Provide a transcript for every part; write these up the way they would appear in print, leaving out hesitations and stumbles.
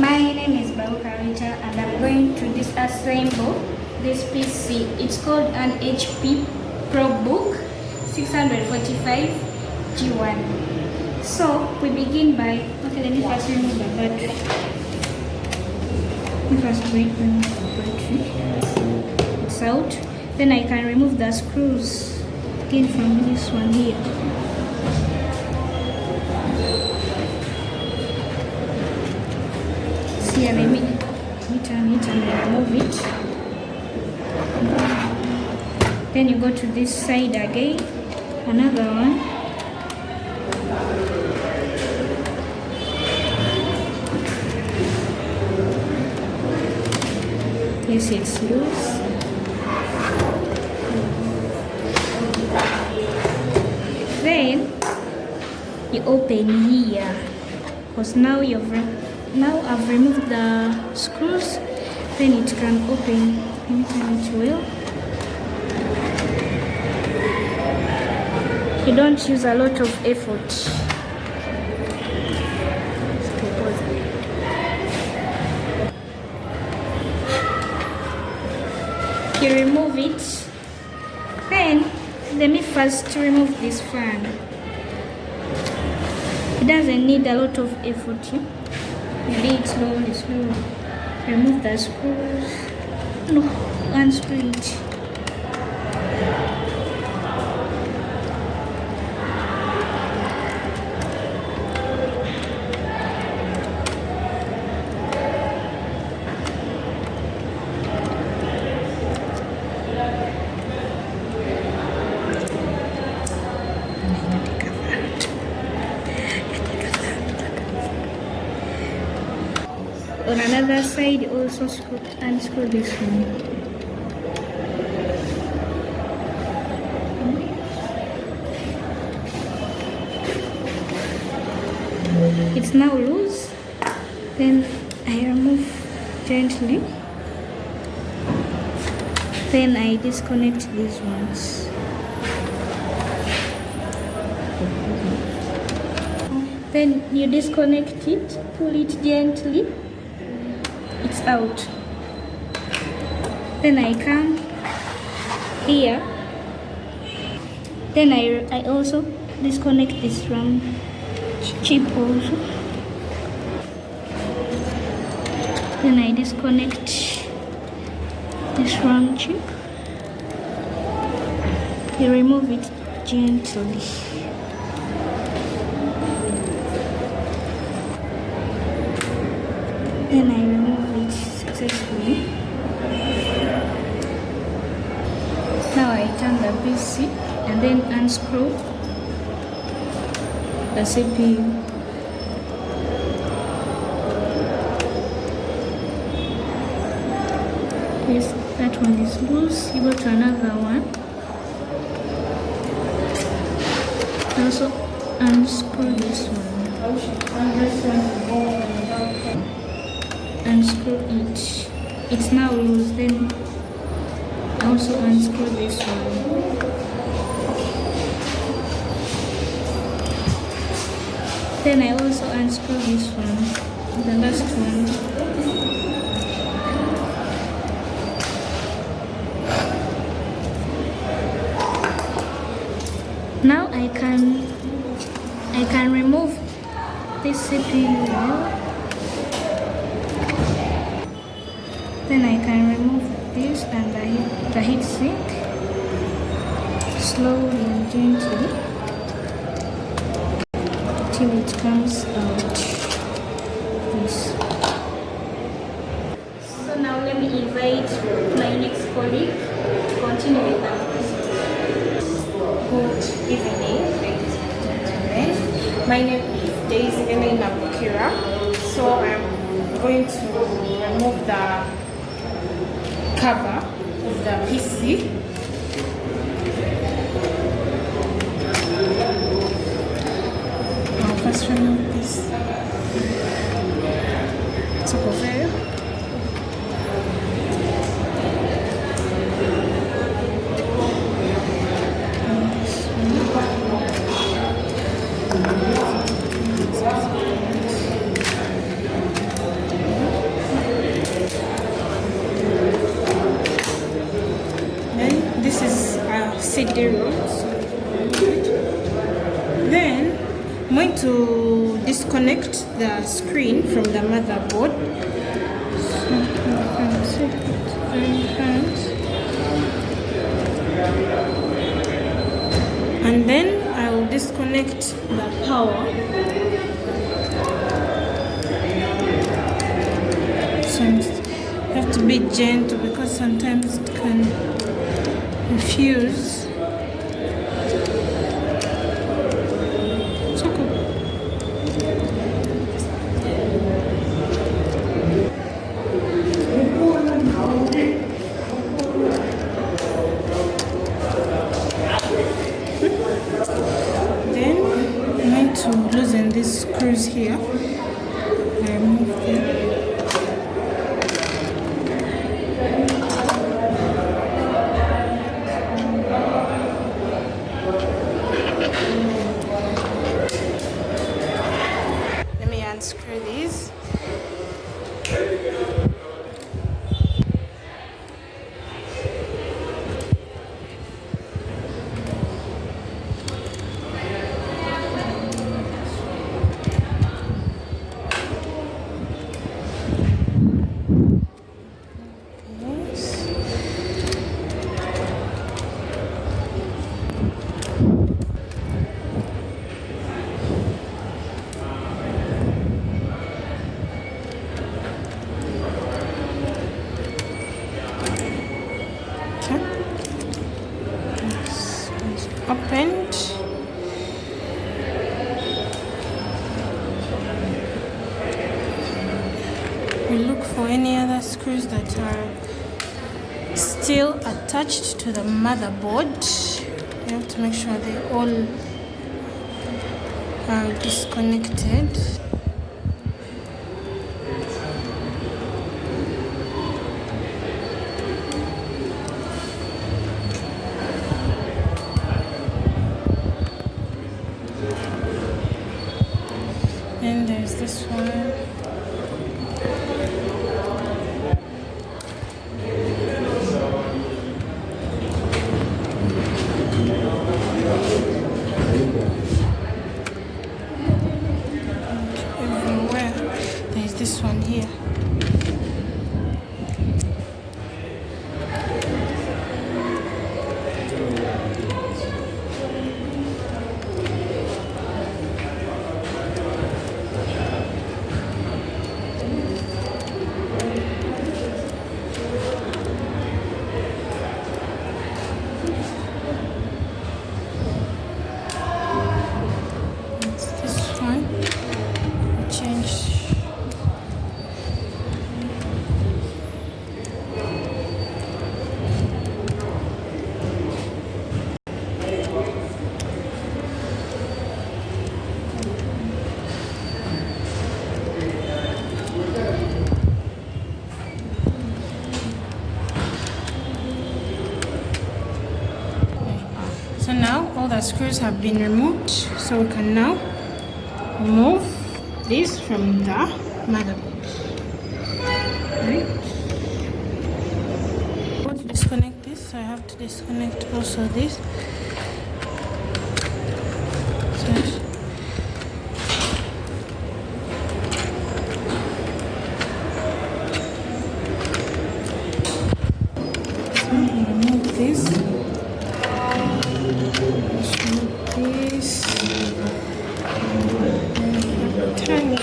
My name is Barukarita and I'm going to disassemble this PC. It's called an HP ProBook 645 G1. So we begin by, let me first remove the battery. Let me first remove the battery. It's out. Then I can remove the screws again from this one here. Here, let me turn it and remove it. Then you go to this side again, another one. Yes, it's loose. Then you open here, because now I've removed the screws, then it can open anytime it will. You don't use a lot of effort. You remove it. Then let me first remove this fan. It doesn't need a lot of effort. You do it slowly. Remove the screws. No, unscrew it. On another side, also unscrew this one. It's now loose. Then I remove gently. Then I disconnect these ones. Then you disconnect it, pull it gently. It's out. Then I come here. Then I also disconnect this from chip also. Then I disconnect this from chip. You remove it gently. Then I remove it successfully. Now I turn the PC and then unscrew the CPU. Yes, that one is loose. You go to another one. Also unscrew this one. Unscrew it. It's now loose. Then also unscrew this one. Then I also unscrew this one, the last one. Now I can remove this CPU. Then I can remove this and the heat sink slowly and gently till it comes out. Yes. So now let me invite my next colleague to continue with the process. Good evening, ladies and gentlemen. My name is Daisy Elena Bukira. So I'm going to remove the cover of the PC. I'll first remove this top of it. going to disconnect the screen from the motherboard. So you can see it very fast. And then I will disconnect the power. So you have to be gentle because sometimes it can refuse. It's okay. Then I'm going to loosen these screws here. I remove them. Let me unscrew these. Opened. We look for any other screws that are still attached to the motherboard. You have to make sure they all are disconnected. And there's this one. Everywhere. There's this one here. So now all the screws have been removed, so we can now remove this from the motherboard. Right? To disconnect this, I have to disconnect also this. So remove this. Turn it.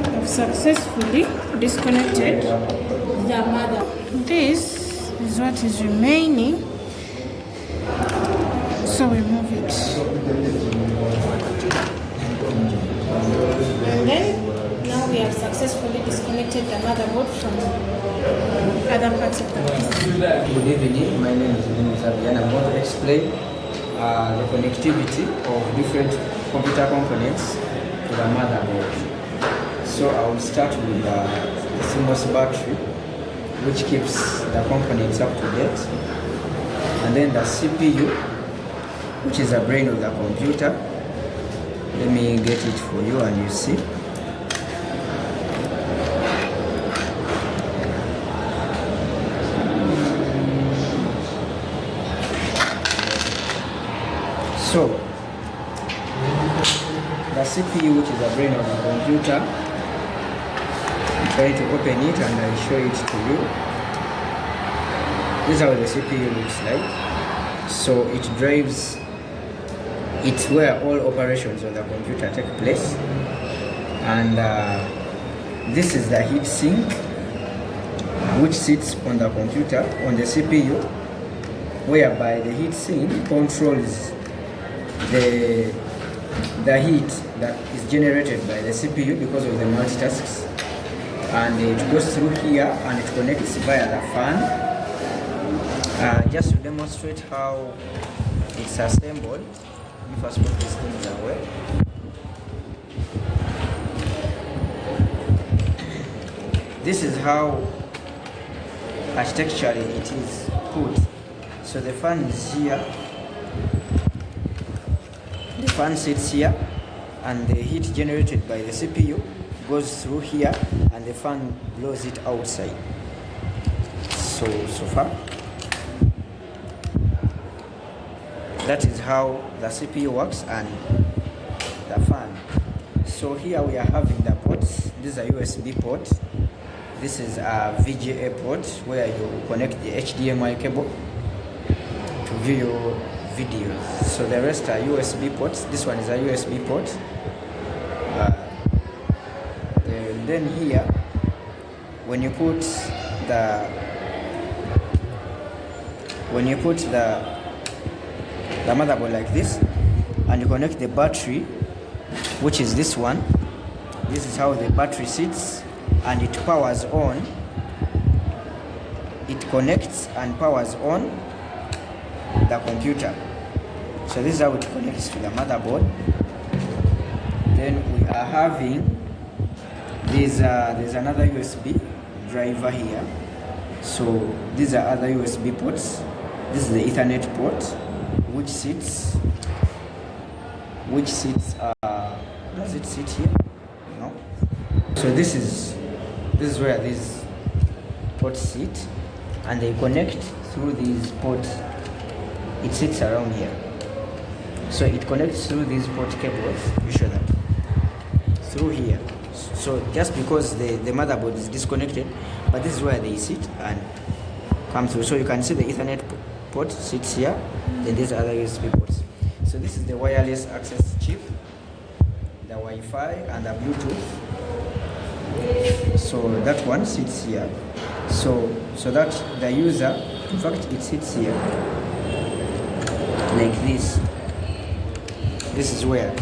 I've successfully disconnected the mother. This is what is remaining. So we move it. And then now we have successfully disconnected the motherboard from other parts of the piece. Good evening, my name is Zabian. I'm going to explain the connectivity of different computer components to the motherboard. So I will start with the CMOS battery, which keeps the components up to date, and then the CPU, which is the brain of the computer. Let me get it for you and you see. So the CPU, which is the brain of the computer, I'm trying to open it and I show it to you. This is how the CPU looks like. So it drives, it's where all operations on the computer take place. And this is the heat sink, which sits on the computer, on the CPU, whereby the heat sink controls the heat that is generated by the CPU because of the multitasks, and it goes through here and it connects via the fan. Just to demonstrate how it's assembled, let me first put these things away. This is how architecturally it is put. So the fan is here, the fan sits here, and the heat generated by the CPU goes through here and the fan blows it outside. So far, that is how the CPU works and the fan. So here we are having the ports. This is a USB port. This is a VGA port where you connect the HDMI cable to view your videos. So the rest are USB ports. This one is a USB port. Then here, when you put the motherboard like this, and you connect the battery, which is this one, this is how the battery sits, and it powers on. It connects and powers on the computer. So this is how it connects to the motherboard. Then we are having there's another USB driver here. So these are other USB ports. This is the Ethernet port, which sits does it sit here? No. So this is where these ports sit, and they connect through these ports. It sits around here. So it connects through these port cables. You show that through here. So just because the motherboard is disconnected, but this is where they sit and come through. So you can see the Ethernet port sits here, then these other USB ports. So this is the wireless access chip, the Wi-Fi and the Bluetooth. So that one sits here. So that the user, in fact, it sits here like this. This is where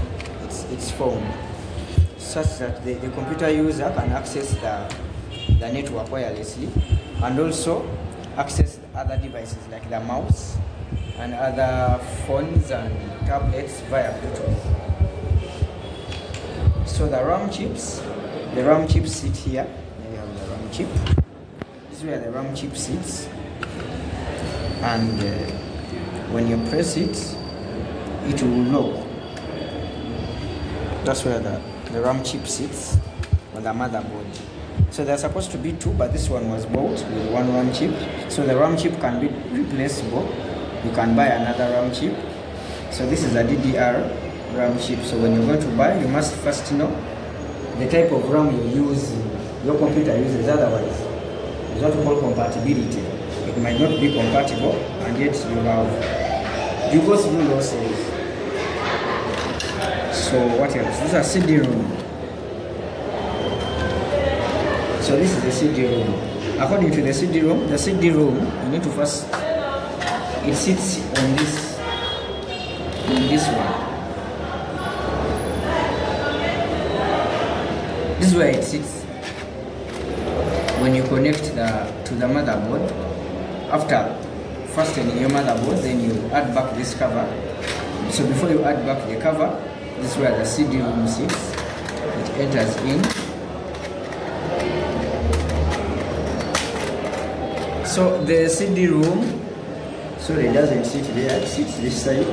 it's formed, such that the computer user can access the network wirelessly, and also access other devices like the mouse and other phones and tablets via Bluetooth. So the RAM chips sit here. Here we have the RAM chip. This is where the RAM chip sits, and when you press it, it will lock. That's where the RAM chip sits on the motherboard. So they're supposed to be two, but this one was bought with one RAM chip. So the RAM chip can be replaceable. You can buy another RAM chip. So this is a DDR RAM chip. So when you're going to buy, you must first know the type of RAM your computer uses. Otherwise, it's what we call compatibility. It might not be compatible, and yet you go through losses. So what else? This is a CD-ROM. So this is the CD-ROM. According to the CD-ROM, you need to first, it sits on this one. This is where it sits when you connect to the motherboard. After fastening your motherboard, then you add back this cover. So before you add back the cover, this is where the CD-ROM sits. It enters in. So the CD-ROM, sorry, it doesn't sit there, it sits this side.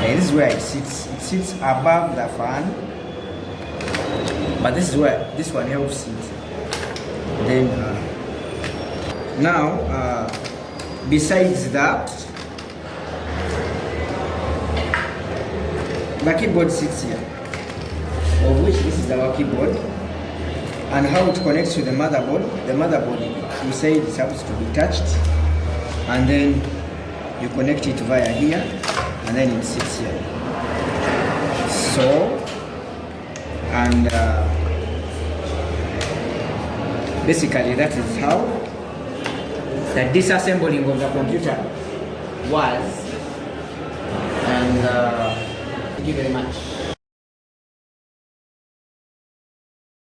And this is where it sits. It sits above the fan. But this is where this one helps it. Then besides that, the keyboard sits here, of which this is our keyboard. And how it connects to the motherboard. The motherboard, we say it has to be touched, and then you connect it via here, and then it sits here. So, and basically that is how the disassembling of the computer was. And thank you very much.